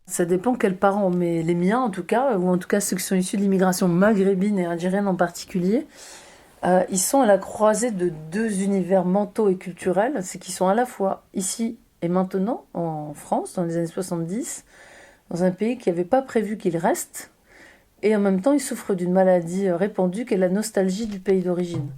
Ça dépend quels parents, mais les miens en tout cas, ou en tout cas ceux qui sont issus de l'immigration maghrébine et algérienne en particulier, ils sont à la croisée de deux univers mentaux et culturels. C'est qu'ils sont à la fois ici et maintenant, en France, dans les années 70, dans un pays qui n'avait pas prévu qu'ils restent, et en même temps ils souffrent d'une maladie répandue qui est la nostalgie du pays d'origine.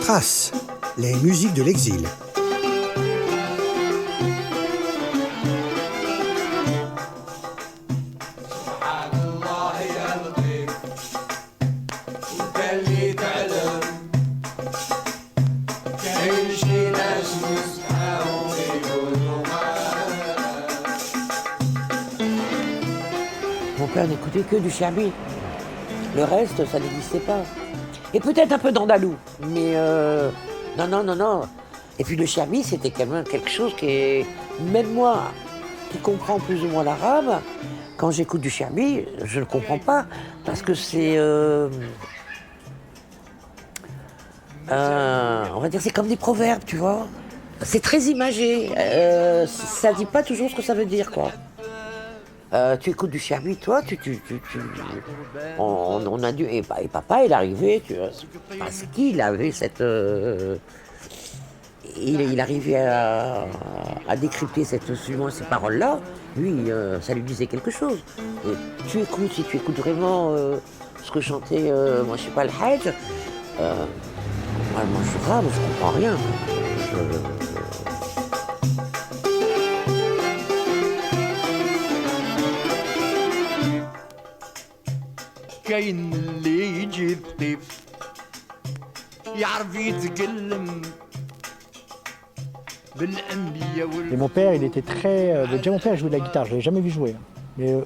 Traces, les musiques de l'exil. Mon père n'écoutait que du Cherbi. Le reste, ça n'existait pas. Et peut-être un peu d'andalou, mais non, non, non, non. Et puis le Cherbi, c'était quand même quelque chose qui est... Même moi, qui comprends plus ou moins l'arabe, quand j'écoute du Cherbi, je ne comprends pas, parce que c'est... on va dire, c'est comme des proverbes, tu vois. C'est très imagé. Ça dit pas toujours ce que ça veut dire, quoi. Tu écoutes du Cherbi, toi, on a dû... Et papa, il arrivait, tu vois, parce qu'il avait cette... il arrivait à décrypter ces paroles-là. Lui, ça lui disait quelque chose. Et si tu écoutes vraiment ce que chantait, moi, je sais pas, le Hajj, moi, je suis grave, je comprends rien. كاين اللي يجي الضيف يعرف يتكلم بالانبياء Et mon père, il était très... déjà, mon père jouait de la guitare. Je ne l'ai jamais vu jouer. Mais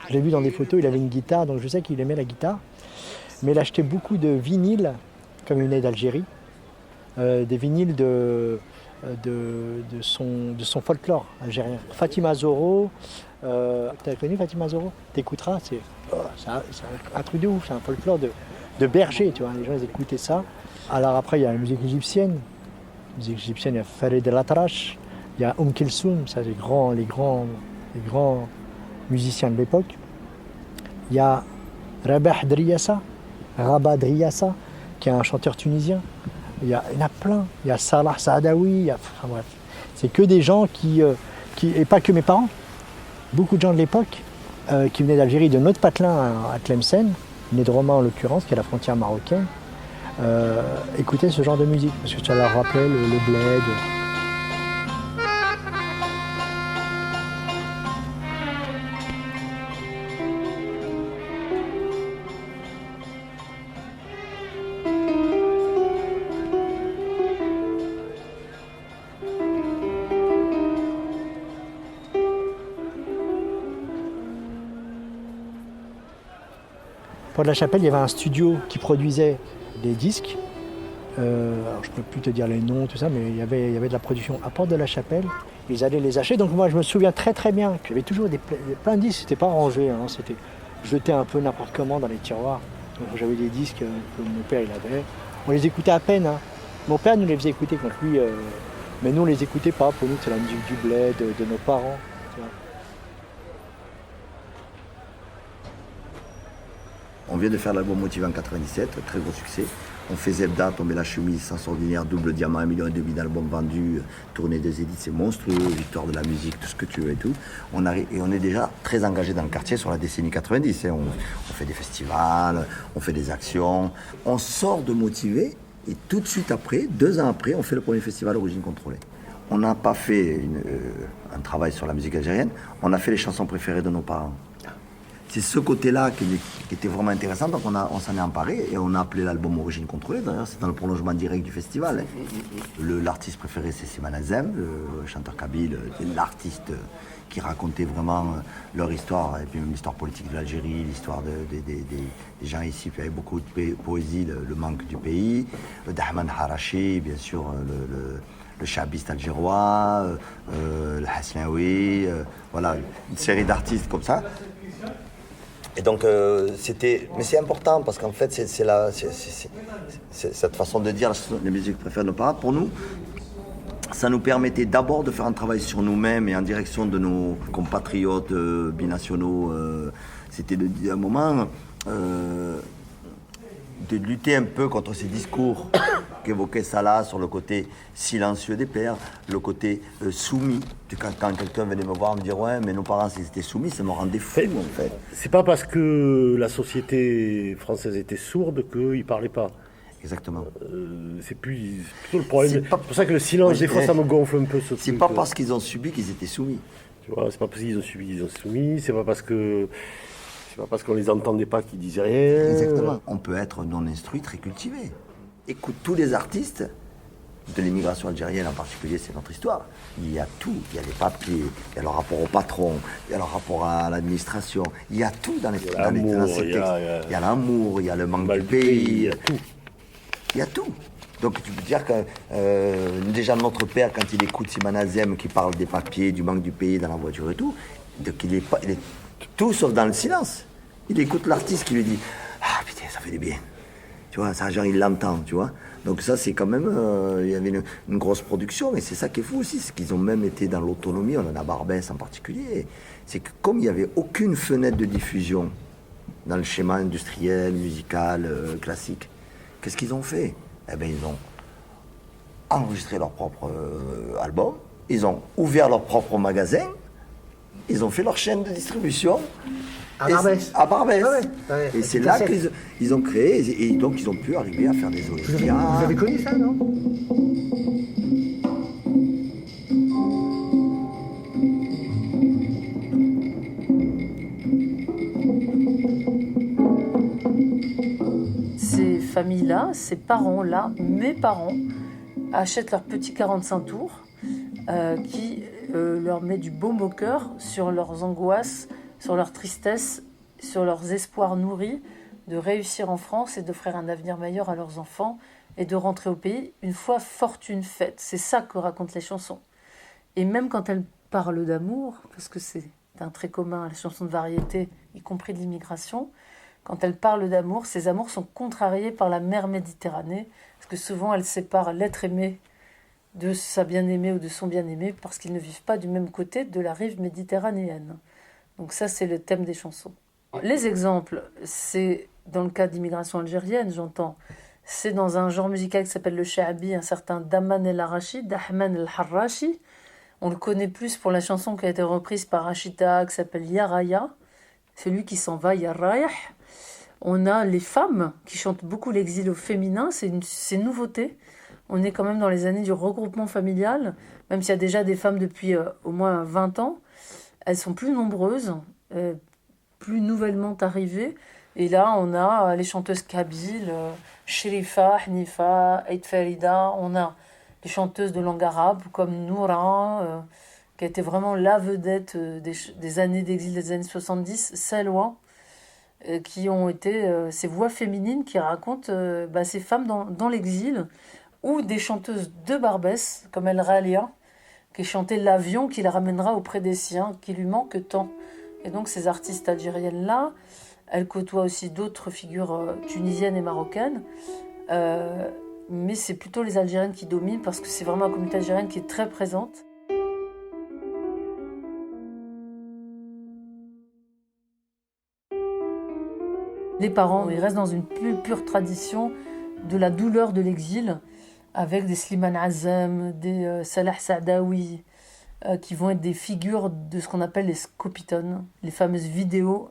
je l'ai vu dans des photos, il avait une guitare, donc je sais qu'il aimait la guitare. Mais il achetait beaucoup de vinyles, comme il venait d'Algérie. Des vinyles de son folklore algérien. Fatima Zoro, t'as connu Fatima Zoro? T'écouteras, c'est un truc de ouf, c'est un folklore de berger, tu vois, les gens ils écoutaient ça. Alors après il y a la musique égyptienne, il y a Farid El Atrache, il y a Kilsoum, ça les grands musiciens de l'époque. Il y a Rabah Driassa, Driassa, qui est un chanteur tunisien. Il y en a plein. Il y a Salah Saadawi. Enfin, bref. C'est que des gens et pas que mes parents, beaucoup de gens de l'époque qui venaient d'Algérie, de notre patelin à Tlemcen, nés de Roma en l'occurrence, qui est la frontière marocaine, écoutaient ce genre de musique, parce que ça leur rappelait le bled. Pour la Chapelle, il y avait un studio qui produisait des disques. Alors je ne peux plus te dire les noms, tout ça, mais il y avait de la production à Porte de la Chapelle. Ils allaient les acheter. Donc moi, je me souviens très très bien qu'il y avait toujours plein de disques. C'était pas rangé, hein, c'était jeté un peu n'importe comment dans les tiroirs. Donc j'avais des disques que mon père il avait. On les écoutait à peine. Hein. Mon père nous les faisait écouter quand lui, mais nous on les écoutait pas. Pour nous, c'est la musique du bled, de nos parents. Tu vois. On vient de faire l'album Motivé en 97, très gros succès. On fait Zebda, Tomber la chemise, Sens ordinaire, double diamant, 1,5 million d'albums vendus, tournée des édits, c'est monstrueux, victoire de la musique, tout ce que tu veux et tout. On est déjà très engagé dans le quartier sur la décennie 90. Hein. On fait des festivals, on fait des actions. On sort de Motivé et tout de suite après, 2 ans après, on fait le premier festival Origine Contrôlée. On n'a pas fait un travail sur la musique algérienne, on a fait les chansons préférées de nos parents. C'est ce côté-là qui était vraiment intéressant, donc on s'en est emparé et on a appelé l'album Origine Contrôlée. D'ailleurs, c'est dans le prolongement direct du festival. Hein. L'artiste préféré, c'est Siman Azem, le chanteur kabyle, l'artiste qui racontait vraiment leur histoire, et puis même l'histoire politique de l'Algérie, l'histoire des gens ici. Puis il y avait beaucoup de poésie, le manque du pays, Dahman Harachi, bien sûr, le chabiste algérois, le Hasnaoui, voilà, une série d'artistes comme ça. Et donc, mais c'est important parce qu'en fait, c'est cette façon de dire, les musiques préfèrent nos parents. Pour nous, ça nous permettait d'abord de faire un travail sur nous-mêmes et en direction de nos compatriotes binationaux. C'était un moment de lutter un peu contre ces discours qu'évoquait Salah sur le côté silencieux des pères, le côté soumis. Quand quelqu'un venait me voir me dire « Ouais, mais nos parents, ils étaient soumis », ça me rendait fou, en fait. C'est pas parce que la société française était sourde qu'ils ne parlaient pas. Exactement. C'est plutôt le problème. C'est pour ça que le silence, des fois, ça me gonfle un peu. C'est pas parce qu'ils ont subi qu'ils étaient soumis. Tu vois, c'est pas parce qu'ils ont subi qu'ils ont soumis, c'est pas parce qu'on les entendait pas qu'ils disaient rien. Exactement. On peut être non instruit, très cultivé. Écoute, tous les artistes de l'immigration algérienne en particulier, c'est notre histoire. Il y a tout. Il y a les papiers, il y a le rapport au patron, il y a le rapport à l'administration. Il y a tout dans ces textes. Il y a l'amour, il y a le manque du pays. Il y a tout. Il y a tout. Donc tu peux dire que déjà notre père, quand il écoute Siman Azem qui parle des papiers, du manque du pays dans la voiture et tout, donc il est tout sauf dans le silence. Il écoute l'artiste qui lui dit « Ah putain, ça fait du bien ». Tu vois, ça, genre, il l'entend, tu vois. Donc ça, c'est quand même... il y avait une grosse production, mais c'est ça qui est fou aussi, c'est qu'ils ont même été dans l'autonomie, on en a Barbès en particulier. C'est que comme il n'y avait aucune fenêtre de diffusion dans le schéma industriel, musical, classique, qu'est-ce qu'ils ont fait? Eh bien, ils ont enregistré leur propre album, ils ont ouvert leur propre magasin, ils ont fait leur chaîne de distribution. À Barbès. À Barbès. Ouais. Et c'est là qu'ils ont créé, et donc ils ont pu arriver à faire des Olympiades. Vous avez connu ça, non? Ces familles-là, ces parents-là, mes parents, achètent leur petit 45 tours qui leur met du baume au cœur sur leurs angoisses, sur leur tristesse, sur leurs espoirs nourris de réussir en France et d'offrir un avenir meilleur à leurs enfants et de rentrer au pays une fois fortune faite. C'est ça que racontent les chansons. Et même quand elles parlent d'amour, parce que c'est un trait commun à les chansons de variété, y compris de l'immigration, quand elles parlent d'amour, ces amours sont contrariés par la mer Méditerranée, parce que souvent elles séparent l'être aimé de sa bien-aimée ou de son bien-aimé, parce qu'ils ne vivent pas du même côté de la rive méditerranéenne. Donc ça, c'est le thème des chansons. Les exemples, c'est dans le cas d'immigration algérienne, j'entends. C'est dans un genre musical qui s'appelle le sha'bi, un certain Daman El Arashi, Dahman El Harrashi. On le connaît plus pour la chanson qui a été reprise par Rachida, qui s'appelle Yaraya. C'est lui qui s'en va, Yarayah. On a les femmes qui chantent beaucoup l'exil au féminin, c'est une nouveauté. On est quand même dans les années du regroupement familial, même s'il y a déjà des femmes depuis au moins 20 ans. Elles sont plus nombreuses, plus nouvellement arrivées. Et là, on a les chanteuses kabyles, Sherifa, Hnifa, Eid Farida. On a les chanteuses de langue arabe comme Noura, qui a été vraiment la vedette des années d'exil des années 70, Salwa, qui ont été ces voix féminines qui racontent ces femmes dans l'exil, ou des chanteuses de Barbès, comme El Ralia, qui chantait l'avion qui la ramènera auprès des siens, qui lui manque tant. Et donc ces artistes algériennes-là, elles côtoient aussi d'autres figures tunisiennes et marocaines, mais c'est plutôt les Algériennes qui dominent, parce que c'est vraiment la communauté algérienne qui est très présente. Les parents, ils restent dans une plus pure tradition de la douleur de l'exil, avec des Slimane Azem, des Salah Saadawi, qui vont être des figures de ce qu'on appelle les scopitones, les fameuses vidéos,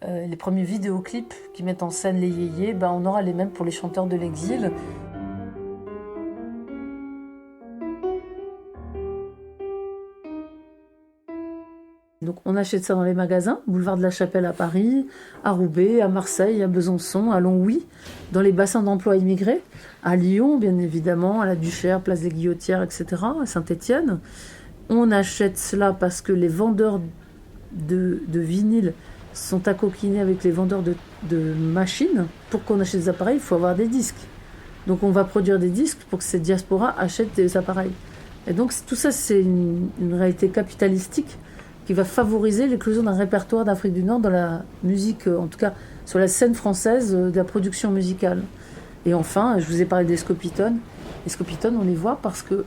les premiers vidéoclips qui mettent en scène les yéyés. On aura les mêmes pour les chanteurs de l'exil. Donc on achète ça dans les magasins, boulevard de la Chapelle à Paris, à Roubaix, à Marseille, à Besançon, à Longwy, dans les bassins d'emploi immigrés, à Lyon bien évidemment, à la Duchère, place des Guillotières, etc., à Saint-Étienne. On achète cela parce que les vendeurs de vinyle sont accoquinés avec les vendeurs de machines. Pour qu'on achète des appareils, il faut avoir des disques. Donc on va produire des disques pour que ces diasporas achètent des appareils. Et donc tout ça, c'est une réalité capitalistique qui va favoriser l'éclosion d'un répertoire d'Afrique du Nord dans la musique, en tout cas sur la scène française de la production musicale. Et enfin, je vous ai parlé des Scopitones. Les Scopitones, on les voit parce que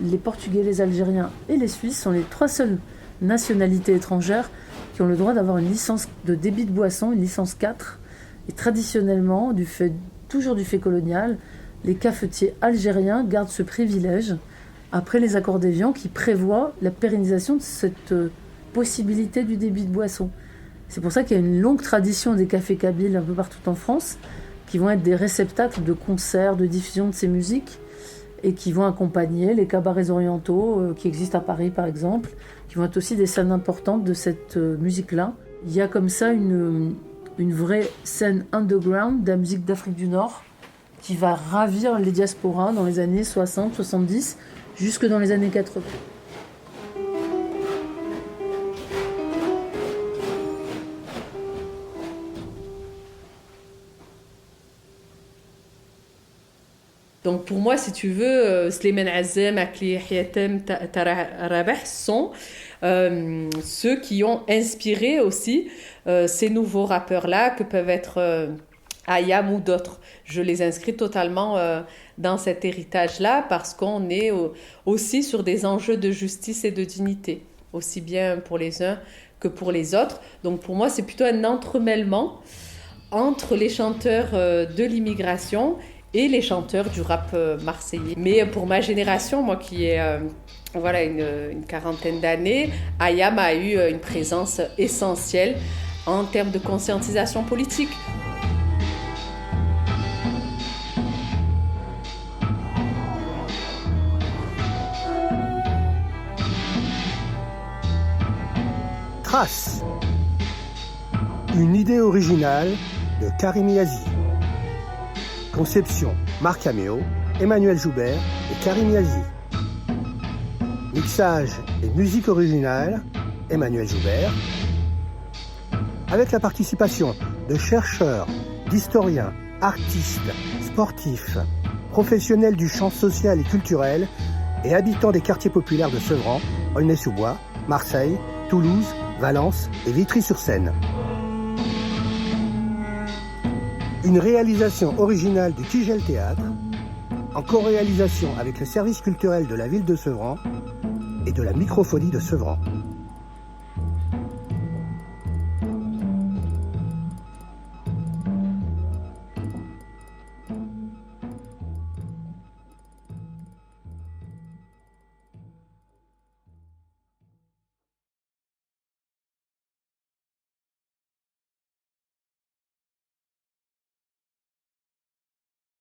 les Portugais, les Algériens et les Suisses sont les 3 seules nationalités étrangères qui ont le droit d'avoir une licence de débit de boisson, une licence 4. Et traditionnellement, toujours du fait colonial, les cafetiers algériens gardent ce privilège après les accords d'Évian qui prévoient la pérennisation de cette possibilité du débit de boisson. C'est pour ça qu'il y a une longue tradition des cafés kabyles un peu partout en France qui vont être des réceptacles de concerts, de diffusion de ces musiques et qui vont accompagner les cabarets orientaux qui existent à Paris par exemple, qui vont être aussi des scènes importantes de cette musique-là. Il y a comme ça une vraie scène underground de la musique d'Afrique du Nord qui va ravir les diasporas dans les années 60, 70, jusque dans les années 80. Donc pour moi, si tu veux, Slimane Azem, Akli Hiatem, Tara Rabah sont ceux qui ont inspiré aussi ces nouveaux rappeurs-là que peuvent être Ayam ou d'autres. Je les inscris totalement dans cet héritage-là parce qu'on est aussi sur des enjeux de justice et de dignité, aussi bien pour les uns que pour les autres. Donc pour moi, c'est plutôt un entremêlement entre les chanteurs de l'immigration et les chanteurs du rap marseillais. Mais pour ma génération, moi qui ai une quarantaine d'années, Ayam a eu une présence essentielle en termes de conscientisation politique. Trace. Une idée originale de Karim Yazi. Conception, Marc Caméo, Emmanuel Joubert et Karim Yazi. Mixage et musique originale, Emmanuel Joubert. Avec la participation de chercheurs, d'historiens, artistes, sportifs, professionnels du champ social et culturel et habitants des quartiers populaires de Sevran, Aulnay-sous-Bois, Marseille, Toulouse, Valence et Vitry-sur-Seine. Une réalisation originale du Tigel Théâtre, en co-réalisation avec le service culturel de la ville de Sevran et de la microphonie de Sevran.